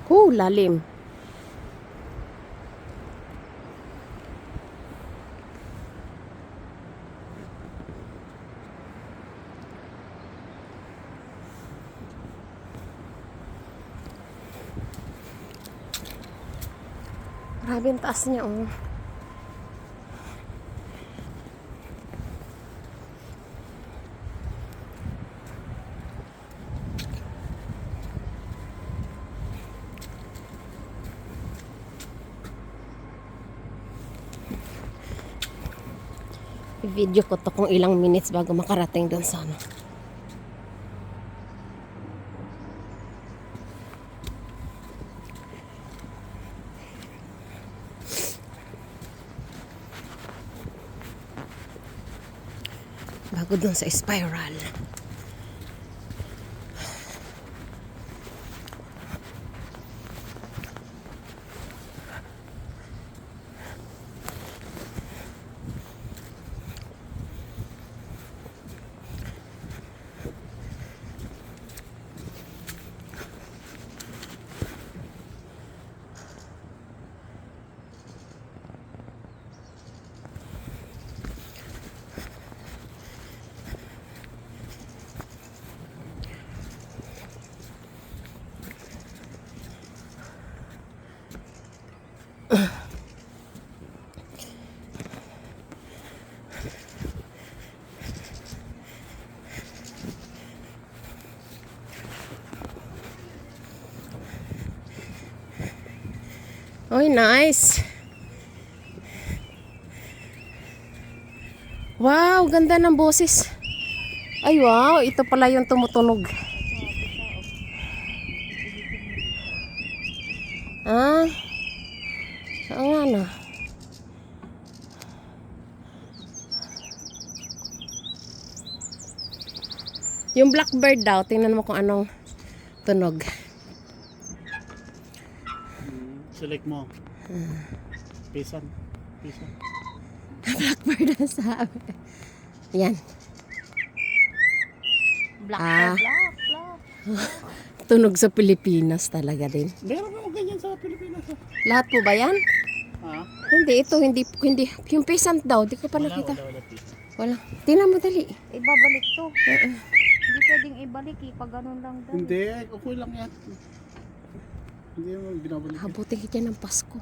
Lalim. Grabe ang taas niya, oh. I-video ko to kung ilang minutes bago makarating doon sa ano. Bago doon sa spiral. Oy, nice. Wow, ganda ng boses. Ay, wow, ito pala yung tumutunog. Ah, oo nga no. Yung blackbird daw, tingnan mo kung anong tunog. Select mo. Pisan. Blackbird ang sabi. Yan. Black. Tunog sa Pilipinas talaga din. Meron mo ganyan sa Pilipinas. Lahat po ba yan? Ha? Hindi, ito, hindi. Yung peasant daw, di ko pa nakita. Wala pisan. Wala. Tingnan mo dali. Ibabalik to. Hindi pwedeng ibalik eh. Pag ganun lang daw. Hindi, okay lang yan. Hindi mo binabalik. Habutin kita ng Pasko.